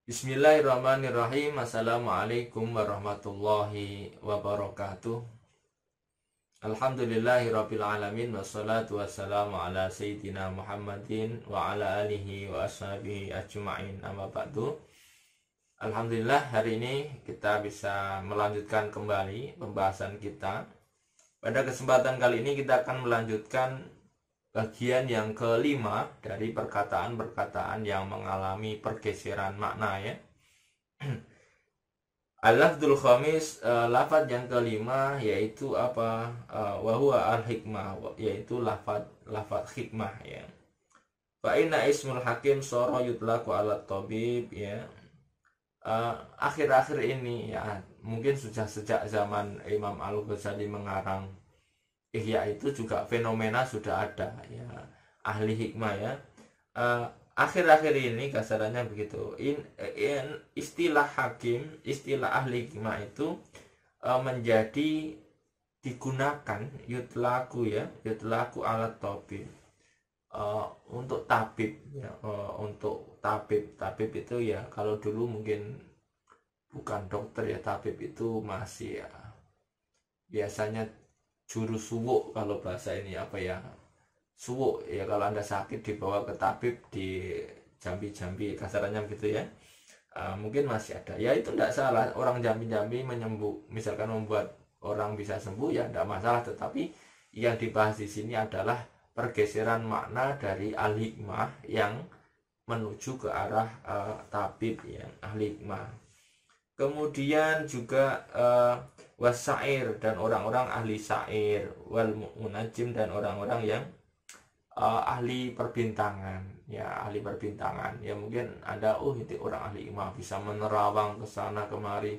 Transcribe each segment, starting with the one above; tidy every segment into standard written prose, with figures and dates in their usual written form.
Bismillahirrahmanirrahim. Assalamualaikum warahmatullahi wabarakatuh. Alhamdulillahirabbil alamin wassalatu wassalamu ala sayyidina Muhammadin wa ala alihi wa ashabihi ajma'in. Amma ba'du. Alhamdulillah, hari ini kita bisa melanjutkan kembali pembahasan kita. Pada kesempatan kali ini kita akan melanjutkan bagian yang kelima dari perkataan-perkataan yang mengalami pergeseran makna, ya. Al-lafdzul khamis, lafaz yang kelima yaitu apa? Wa huwa al-hikmah, yaitu lafaz hikmah, ya. Fa inna ismul hakim sara yutlaqu ala tabib, ya. Akhir-akhir ini, ya, mungkin sudah sejak zaman Imam Al-Ghazali mengarang Ihya itu juga fenomena sudah ada, ya, ahli hikmah, ya. Akhir-akhir ini kasarannya begitu. Istilah hakim, istilah ahli hikmah itu menjadi digunakan yutlaku alat tabib, untuk tabib, ya, untuk tabib itu, ya, kalau dulu mungkin bukan dokter, ya, tabib itu masih, ya, biasanya juru suwuk, kalau bahasa ini apa, ya, suwuk, ya, kalau Anda sakit dibawa ke tabib di Jambi kasarannya begitu, ya. Mungkin masih ada, ya, itu tidak salah, orang Jambi misalkan membuat orang bisa sembuh, ya, tidak masalah. Tetapi yang dibahas di sini adalah pergeseran makna dari al-hikmah yang menuju ke arah tabib, yang ahli hikmah. Kemudian juga wasair, dan orang-orang ahli syair, wal munajim, dan orang-orang yang ahli perbintangan, ya, ahli perbintangan, ya. Mungkin ada, itu orang ahli hikmah bisa menerawang ke sana kemari,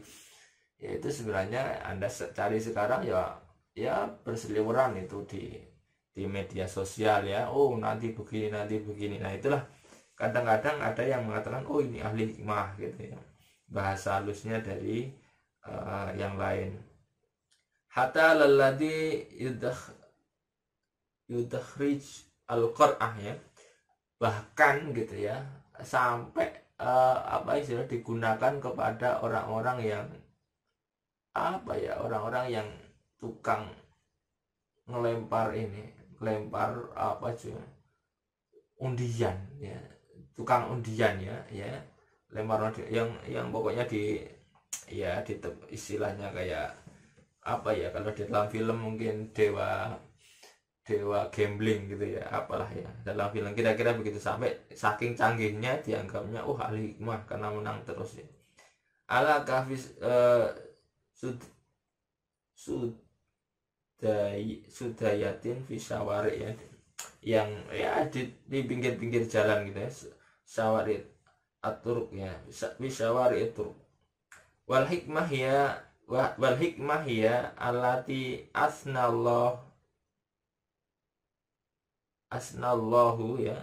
ya, itu sebenarnya Anda cari sekarang, ya berseliweran itu di media sosial, ya. Nanti begini. Nah, itulah kadang-kadang ada yang mengatakan ini ahli hikmah, gitu, ya, bahasa halusnya dari yang lain. Hatta lalladhi yudakhrij al-qur'ah, ya, bahkan, gitu, ya, sampai istilah digunakan kepada orang-orang yang orang-orang yang tukang ngelempar undian, ya, tukang undian, ya, lempar yang pokoknya istilahnya kayak kalau di dalam film mungkin dewa gambling, gitu, ya, apalah, ya, dalam film kira-kira begitu, sampai saking canggihnya dianggapnya ahli hikmah karena menang terus, ya. Ala kafis sudayatin fisawari, ya, yang, ya, di pinggir-pinggir jalan, gitu, ya, sawari aturuk, ya, fisawari itu. Wal hikmah ya allati asnallahu, ya,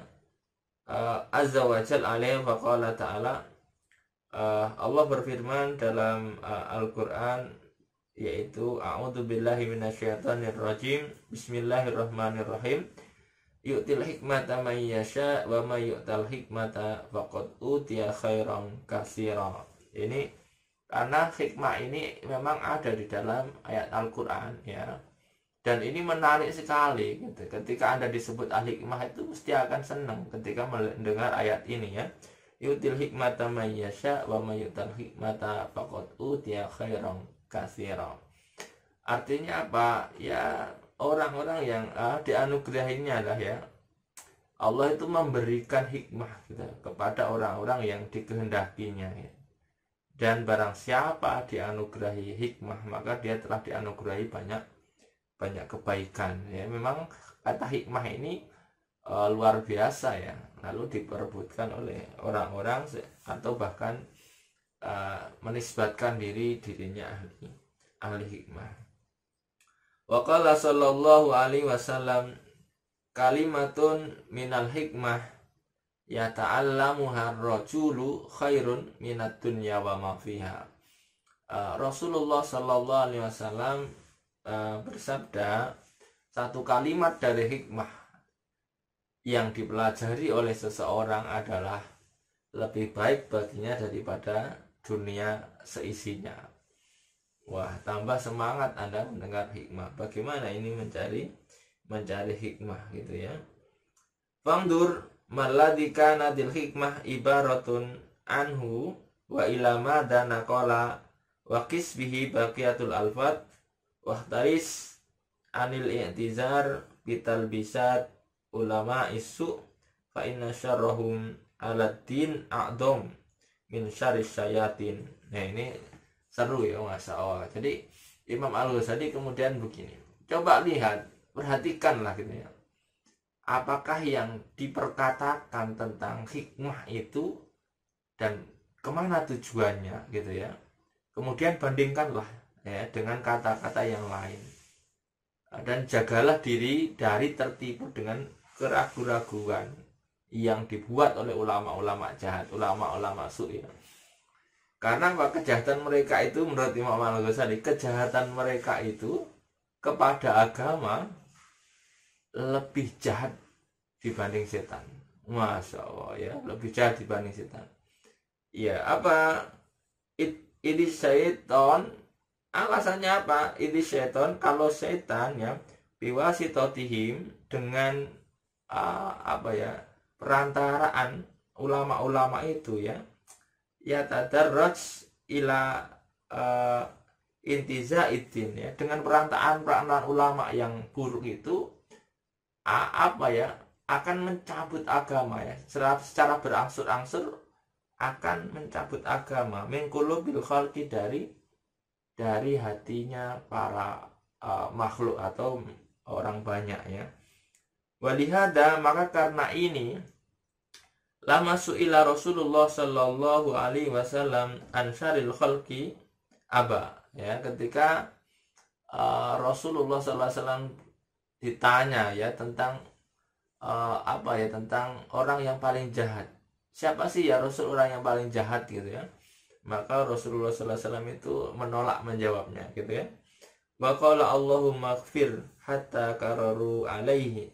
azza wa jal alaihi faqala ta'ala. Allah berfirman dalam Al-Quran, yaitu a'udzubillahi minasyaitonir rajim, bismillahirrahmanirrahim, yu'til hikmata man yasha wa may yu'tal hikmata faqad utiya khairan katsira. Ini karena hikmah ini memang ada di dalam ayat Al-Quran, ya, dan ini menarik sekali, gitu. Ketika Anda disebut ahli hikmah itu mesti akan senang ketika mendengar ayat ini, ya. Yu'til hikmata man yasha wa may yu'tal hikmata faqad utiya khairan katsira. Artinya apa? Ya, orang-orang yang dianugerahinya lah, ya, Allah itu memberikan hikmah, gitu, kepada orang-orang yang dikehendakinya, ya. Dan barang siapa dianugerahi hikmah, maka dia telah dianugerahi banyak kebaikan, ya. Memang kata hikmah ini luar biasa, ya, lalu diperebutkan oleh orang-orang atau bahkan menisbatkan dirinya ahli hikmah. Wa qala sallallahu alaihi wasallam, kalimatun minal hikmah yata'allamuha ar-rajulu khairun minad dunya wa ma fiha. Rasulullah sallallahu alaihi wasallam bersabda, satu kalimat dari hikmah yang dipelajari oleh seseorang adalah lebih baik baginya daripada dunia seisinya. Wah, tambah semangat Anda mendengar hikmah. Bagaimana ini mencari hikmah gitu ya. Fangdur maladika nadil hikmah ibaratun anhu wa ilama dan nakola wa kisbihi baqiyatul alfat wahtaris anil i'tizar bital bisat ulama isu fa inna syarrahum aladdin a'dom min syarris syayatin. Nah ini seru ya Masya Allah. Jadi Imam Al-Ghazali kemudian begini, coba lihat, perhatikanlah gitu ya, apakah yang diperkatakan tentang hikmah itu dan kemana tujuannya gitu ya. Kemudian bandingkanlah ya dengan kata-kata yang lain, dan jagalah diri dari tertipu dengan keraguan-raguan yang dibuat oleh ulama-ulama jahat, ulama-ulama su ya. Karena kejahatan mereka itu menurut Imam Al-Ghazali, kejahatan mereka itu kepada agama lebih jahat dibanding setan. Masya Allah ya, lebih jahat dibanding setan. Ya apa? Ini syaiton, alasannya apa? Ini syaiton, kalau setan ya biwasitotihim, dengan apa ya, perantaraan ulama-ulama itu ya, ya tadarraj ila intizaiddin ya, dengan perantaraan ulama yang buruk itu apa ya, akan mencabut agama ya, secara berangsur-angsur akan mencabut agama min qulubil khalqi, dari hatinya para makhluk atau orang banyak ya. Walihada, maka karena ini lama su'ila Rasulullah sallallahu alaihi wasallam an syaril khalqi aba ya, ketika Rasulullah sallallahu alaihi wasallam ditanya ya tentang apa ya, tentang orang yang paling jahat. Siapa sih ya Rasul orang yang paling jahat gitu ya? Maka Rasulullah sallallahu alaihi wasallam itu menolak menjawabnya gitu ya. Wa qala Allahumma ighfir hatta kararu alaihi.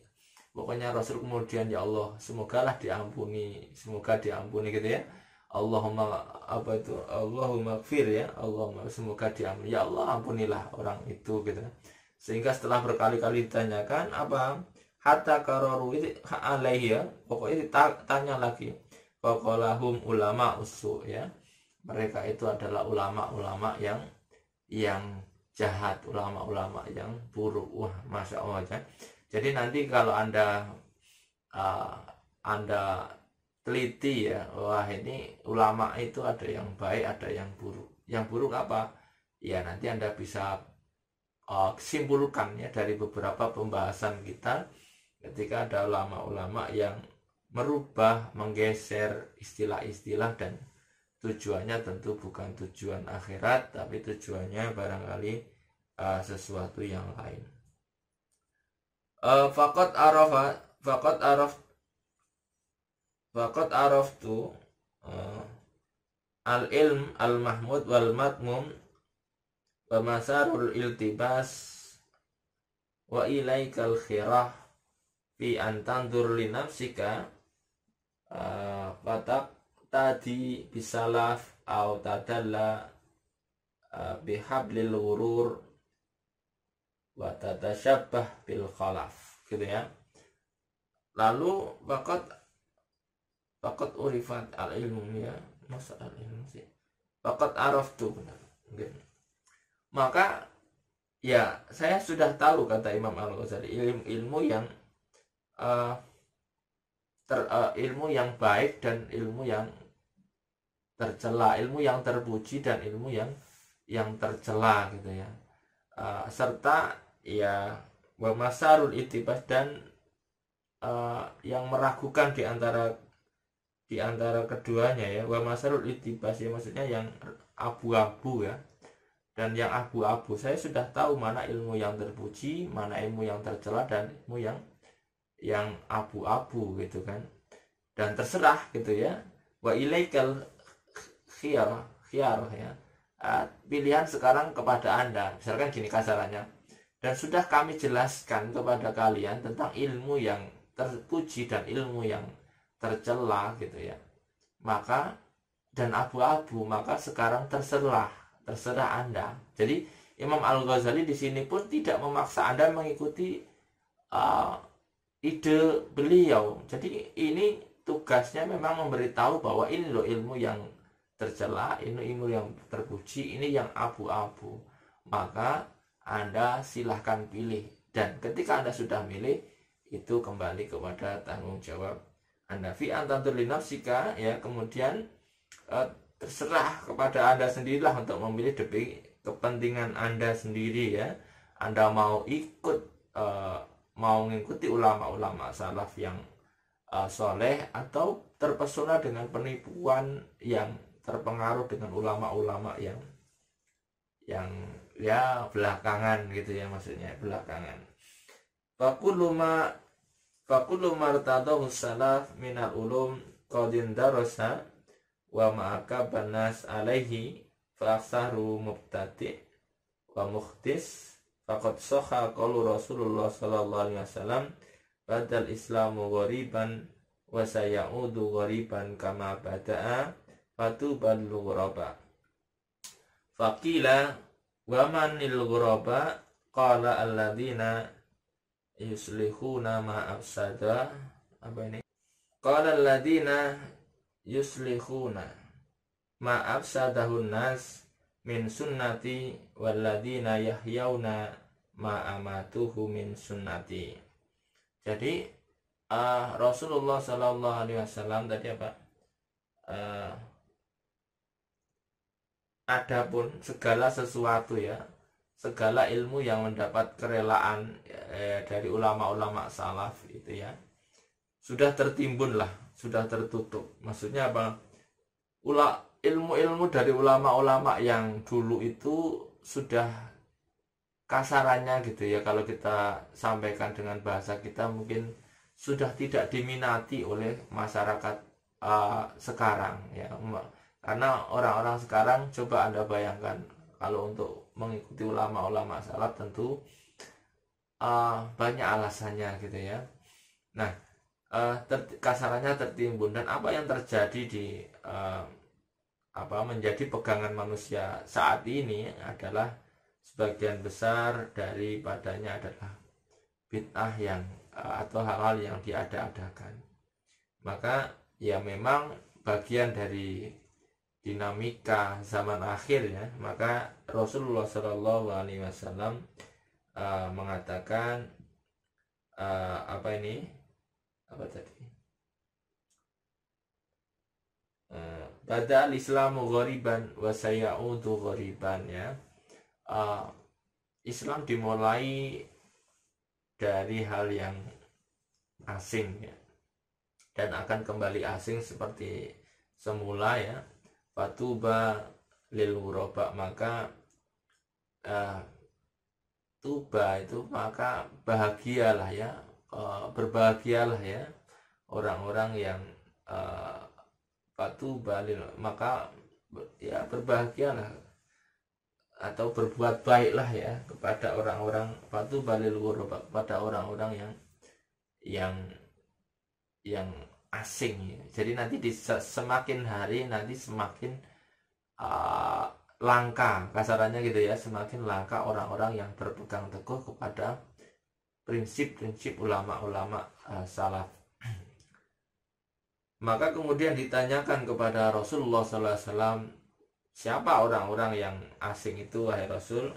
Pokoknya Rasul kemudian, ya Allah, semogalah diampuni, semoga diampuni gitu ya. Allahumma apa itu? Allahumma ighfir ya. Allahumma, semoga diampuni. Ya Allah, ampunilah orang itu gitu. Sehingga setelah berkali-kali ditanyakan apa? Hatta kararu itu alaihi ya. Pokoknya ditanya lagi. Faqalahum ulama usu ya. Mereka itu adalah ulama-ulama yang jahat, ulama-ulama yang buruk. Wah, Masya Allah ya. Jadi nanti kalau Anda teliti ya, wah ini ulama itu ada yang baik, ada yang buruk. Yang buruk apa? Ya nanti Anda bisa simpulkan ya dari beberapa pembahasan kita, ketika ada ulama-ulama yang merubah, menggeser istilah-istilah, dan tujuannya tentu bukan tujuan akhirat, tapi tujuannya barangkali sesuatu yang lain. Faqad araftu al ilm al mahmud wal matmum wa masarul iltibas wa ilaikal khirah fi antandur li nafsika fatak tadi bisalaf au tadalla bihablil ghurur wa tatasyabbah bil khalaf gitu ya. Lalu faqat urifat al ilmu ya, masa al ilmu sih, faqat araftu benar gitu. Maka ya saya sudah tahu, kata Imam Al-Ghazali, ilmu yang ilmu yang baik dan ilmu yang tercela, ilmu yang terpuji dan ilmu yang tercela gitu ya. Serta ya wa masarul itibas, dan yang meragukan di antara keduanya ya. Wa masarul itibas ya, maksudnya yang abu-abu ya. Dan yang abu-abu, saya sudah tahu mana ilmu yang terpuji, mana ilmu yang tercela, dan ilmu yang abu-abu gitu kan. Dan terserah gitu ya. Wa ilaikal khiyar ya. Pilihan sekarang kepada Anda. Misalkan gini kasarannya. Dan sudah kami jelaskan kepada kalian tentang ilmu yang terpuji dan ilmu yang tercela gitu ya. maka dan abu-abu, maka sekarang terserah Anda. Jadi Imam Al-Ghazali di sini pun tidak memaksa Anda mengikuti ide beliau. Jadi ini tugasnya memang memberitahu bahwa ini loh ilmu yang tercela, ini ilmu yang terpuji, ini yang abu-abu. Maka Anda silahkan pilih, dan ketika Anda sudah milih, itu kembali kepada tanggung jawab Anda. Fi antatur linafsika, ya, kemudian terserah kepada Anda sendirilah untuk memilih demi kepentingan Anda sendiri, ya. Anda mau ikut mau mengikuti ulama-ulama salaf yang soleh, atau terpesona dengan penipuan yang terpengaruh dengan ulama-ulama yang ya belakangan gitu ya, maksudnya belakangan. Fakulu martadahu salaf minal ulum qadin darasa wa ma'aka banas alaihi fa aksaru mubtadi wa mukhtis faqad sahha qaulu Rasulullah sallallahu alaihi wasallam badal islamu ghariban wa sayaudu ghariban kama bada'a fatubal ghuraba. Faqila wa manil ghuraba qala alladzina yuslihuna ma afsada, apa ini? Qala alladzina yuslihuna ma afsadahun nas min sunnati walladzina yahyauna ma amatuhu min sunnati. Jadi Rasulullah sallallahu alaihi wasallam tadi apa? Adapun segala sesuatu, ya, segala ilmu yang mendapat kerelaan dari ulama-ulama salaf itu, ya, sudah tertimbun lah, sudah tertutup. Maksudnya apa? Ilmu-ilmu dari ulama-ulama yang dulu itu sudah, kasarannya gitu ya, kalau kita sampaikan dengan bahasa kita, mungkin sudah tidak diminati oleh masyarakat sekarang, ya. Karena orang-orang sekarang, coba Anda bayangkan, kalau untuk mengikuti ulama-ulama salaf tentu banyak alasannya gitu ya. Nah, kasarannya tertimbun, dan apa yang terjadi di menjadi pegangan manusia saat ini adalah sebagian besar daripadanya adalah bid'ah yang atau hal-hal yang diada-adakan. Maka ya memang bagian dari dinamika zaman akhir, ya. Maka Rasulullah Shallallahu Alaihi Wasallam mengatakan Bada al-Islamu ghariban wa sayaudu ghariban, ya. Islam dimulai dari hal yang asing, ya, dan akan kembali asing seperti semula, ya. Fatuba lil ghuraba, maka tuba itu maka bahagialah, ya, berbahagialah, ya, orang-orang yang fatuba lil, maka ya berbahagialah atau berbuat baiklah, ya, kepada orang-orang, fatuba lil ghuraba, kepada orang-orang yang asing, ya. Jadi nanti semakin hari nanti semakin langka, kasarannya gitu ya, semakin langka orang-orang yang berpegang teguh kepada prinsip-prinsip ulama-ulama salaf. Maka kemudian ditanyakan kepada Rasulullah SAW, siapa orang-orang yang asing itu, wahai Rasul?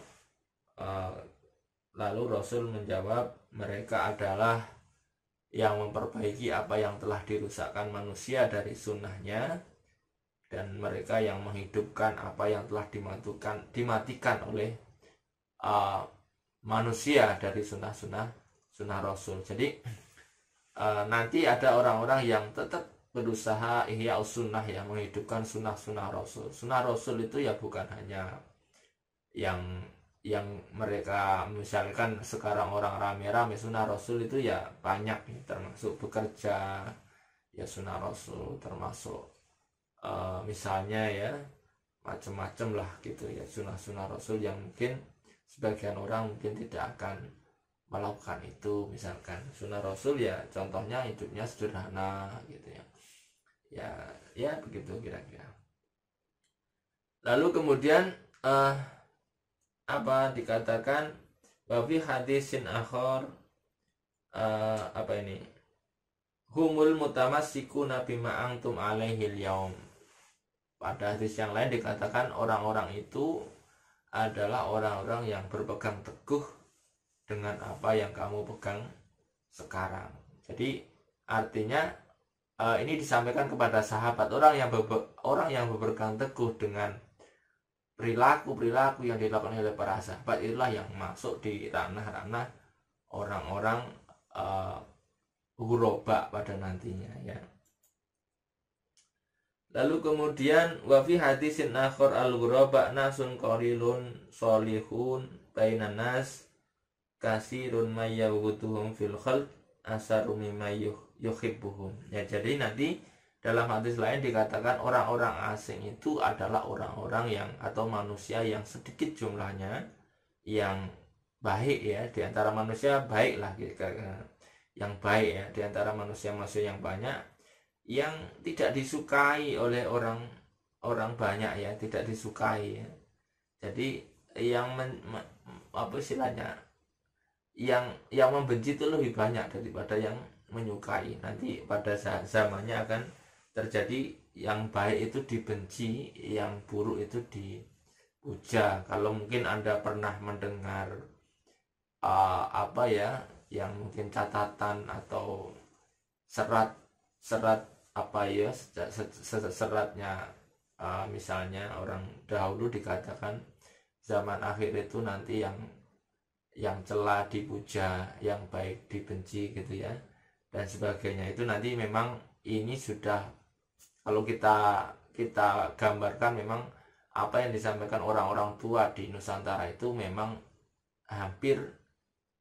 Lalu Rasul menjawab, mereka adalah yang memperbaiki apa yang telah dirusakkan manusia dari sunnahnya, dan mereka yang menghidupkan apa yang telah dimatikan oleh manusia dari sunnah Rasul. Jadi nanti ada orang-orang yang tetap berusaha ihya sunnah, yang menghidupkan sunnah Rasul. Sunnah Rasul itu ya bukan hanya yang mereka, misalkan sekarang orang rame-rame sunnah Rasul itu ya banyak, termasuk bekerja, ya sunnah Rasul, termasuk misalnya ya macam-macam lah gitu ya, sunnah Rasul yang mungkin sebagian orang mungkin tidak akan melakukan itu. Misalkan sunnah Rasul ya contohnya hidupnya sederhana gitu ya, Ya begitu kira-kira. Lalu kemudian apa dikatakan wafi hadisin akhor, apa ini, humul mutamassikuna bima antum alaihil yaum. Pada hadis yang lain dikatakan orang-orang itu adalah orang-orang yang berpegang teguh dengan apa yang kamu pegang sekarang. Jadi artinya ini disampaikan kepada sahabat, orang yang berpegang teguh dengan perilaku yang dilakukan oleh para sahabat, itulah yang masuk di ranah-ranah orang-orang ghuraba pada nantinya ya. Lalu kemudian wa fi hadisin akhar al-ghuraba nasun qalilun solihun bainan nas kasirun mayyawuduhum fil khalq asaru mimma yuhibbuhum. Ya, jadi nanti dalam hadis lain dikatakan orang-orang asing itu adalah orang-orang yang atau manusia yang sedikit jumlahnya, yang baik ya, di antara manusia baik lah, yang baik ya, di antara manusia-manusia yang banyak, yang tidak disukai oleh orang banyak ya, tidak disukai ya. Jadi yang apa istilahnya, yang membenci itu lebih banyak daripada yang menyukai. Nanti pada zamannya akan terjadi yang baik itu dibenci, yang buruk itu dipuja. Kalau mungkin Anda pernah mendengar apa ya, yang mungkin catatan atau serat apa ya, seratnya misalnya orang dahulu dikatakan zaman akhir itu nanti yang celah dipuja, yang baik dibenci gitu ya, dan sebagainya. Itu nanti memang ini sudah, kalau kita gambarkan, memang apa yang disampaikan orang-orang tua di Nusantara itu memang hampir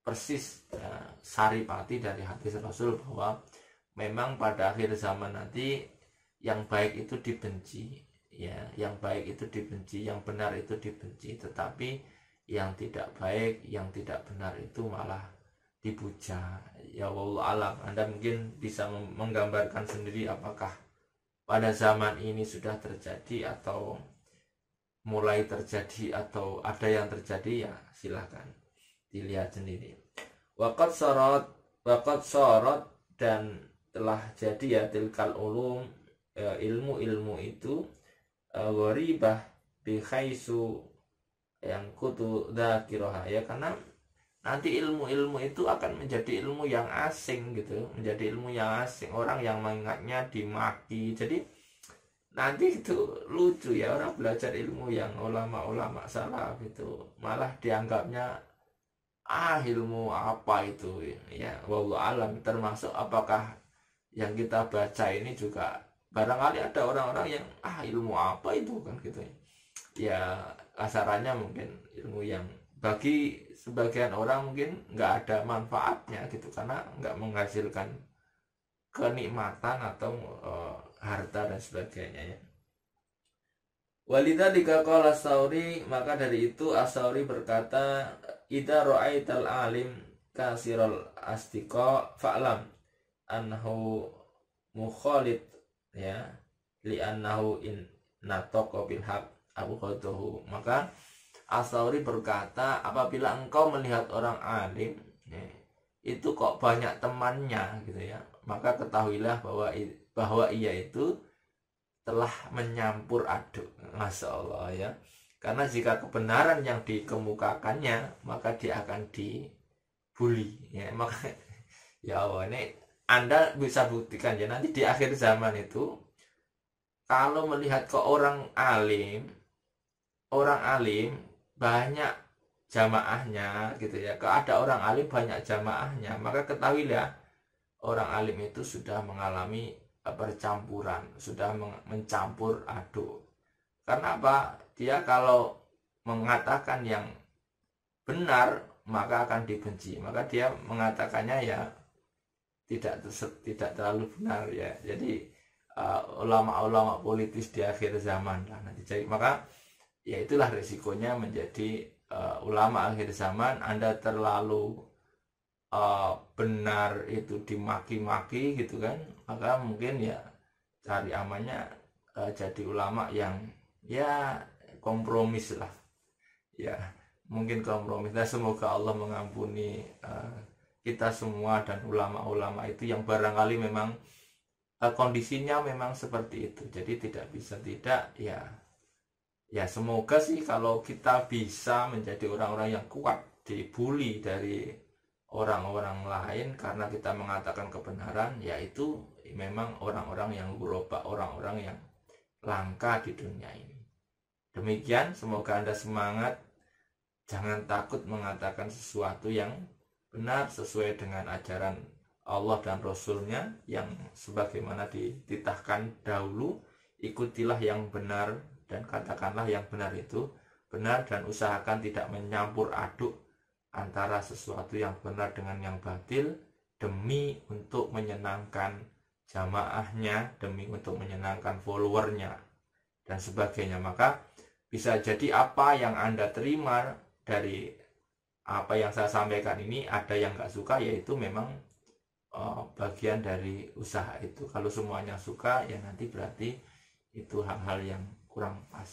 persis ya, saripati dari hadis Rasul, bahwa memang pada akhir zaman nanti yang baik itu dibenci ya, yang baik itu dibenci, yang benar itu dibenci, tetapi yang tidak baik, yang tidak benar itu malah dipuja. Ya wallahu alam, Anda mungkin bisa menggambarkan sendiri apakah pada zaman ini sudah terjadi atau mulai terjadi atau ada yang terjadi, ya silahkan dilihat sendiri. Waqad sorot dan telah jadi ya tilkal ulum, ilmu-ilmu itu gharibah bi khaisu yang kutu dzakiroha ya, karena nanti ilmu-ilmu itu akan menjadi ilmu yang asing gitu, menjadi ilmu yang asing, orang yang mengingatnya dimaki. Jadi nanti itu lucu ya, orang belajar ilmu yang ulama-ulama salaf itu malah dianggapnya ilmu apa itu ya, wallahu alam. Termasuk apakah yang kita baca ini juga barangkali ada orang-orang yang ilmu apa itu kan gitu ya, kasarannya mungkin ilmu yang bagi sebagian orang mungkin nggak ada manfaatnya gitu, karena nggak menghasilkan kenikmatan atau harta dan sebagainya ya. Walidzalika qala As-Sauri, maka dari itu As-Sauri berkata, idza ra'aital alim kasirul asdiqa fa'lam annahu mukhalid ya, li annahu in nataqa bil haq abu khadahu. Maka As-Sauri berkata, apabila engkau melihat orang alim ya, itu kok banyak temannya gitu ya, maka ketahuilah bahwa ia itu telah menyampur aduk. Masya Allah ya, karena jika kebenaran yang dikemukakannya maka dia akan dibully ya. Maka ya Allah, ini Anda bisa buktikan ya, nanti di akhir zaman itu kalau melihat ke orang alim banyak jamaahnya gitu ya, kalau ada orang alim banyak jamaahnya, maka ketahuilah orang alim itu sudah mengalami percampuran, sudah mencampur aduk. Karena apa? Dia kalau mengatakan yang benar maka akan dibenci, maka dia mengatakannya ya tidak terlalu benar ya. Jadi ulama-ulama politis di akhir zaman lah nanti. Jadi maka ya itulah resikonya menjadi ulama akhir zaman. Anda terlalu benar itu dimaki-maki gitu kan, maka mungkin ya cari amannya jadi ulama yang ya kompromis lah, ya mungkin kompromis. Nah, semoga Allah mengampuni kita semua dan ulama-ulama itu yang barangkali memang kondisinya memang seperti itu, jadi tidak bisa tidak, ya semoga sih kalau kita bisa menjadi orang-orang yang kuat dibully dari orang-orang lain karena kita mengatakan kebenaran, yaitu memang orang-orang yang gerobak, orang-orang yang langka di dunia ini. Demikian, semoga Anda semangat, jangan takut mengatakan sesuatu yang benar sesuai dengan ajaran Allah dan Rasulnya yang sebagaimana dititahkan dahulu. Ikutilah yang benar dan katakanlah yang benar itu benar, dan usahakan tidak menyampur aduk antara sesuatu yang benar dengan yang batil demi untuk menyenangkan jamaahnya, demi untuk menyenangkan followernya dan sebagainya. Maka bisa jadi apa yang Anda terima dari apa yang saya sampaikan ini ada yang gak suka, yaitu memang bagian dari usaha itu. Kalau semuanya suka, ya nanti berarti itu hal-hal yang kurang pas.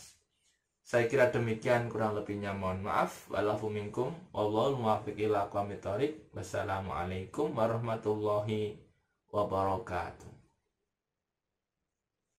Saya kira demikian, kurang lebihnya mohon maaf. Wa'alafu minkum wallahul muwaffiq ila aqwamit thoriq. Wassalamualaikum warahmatullahi wabarakatuh.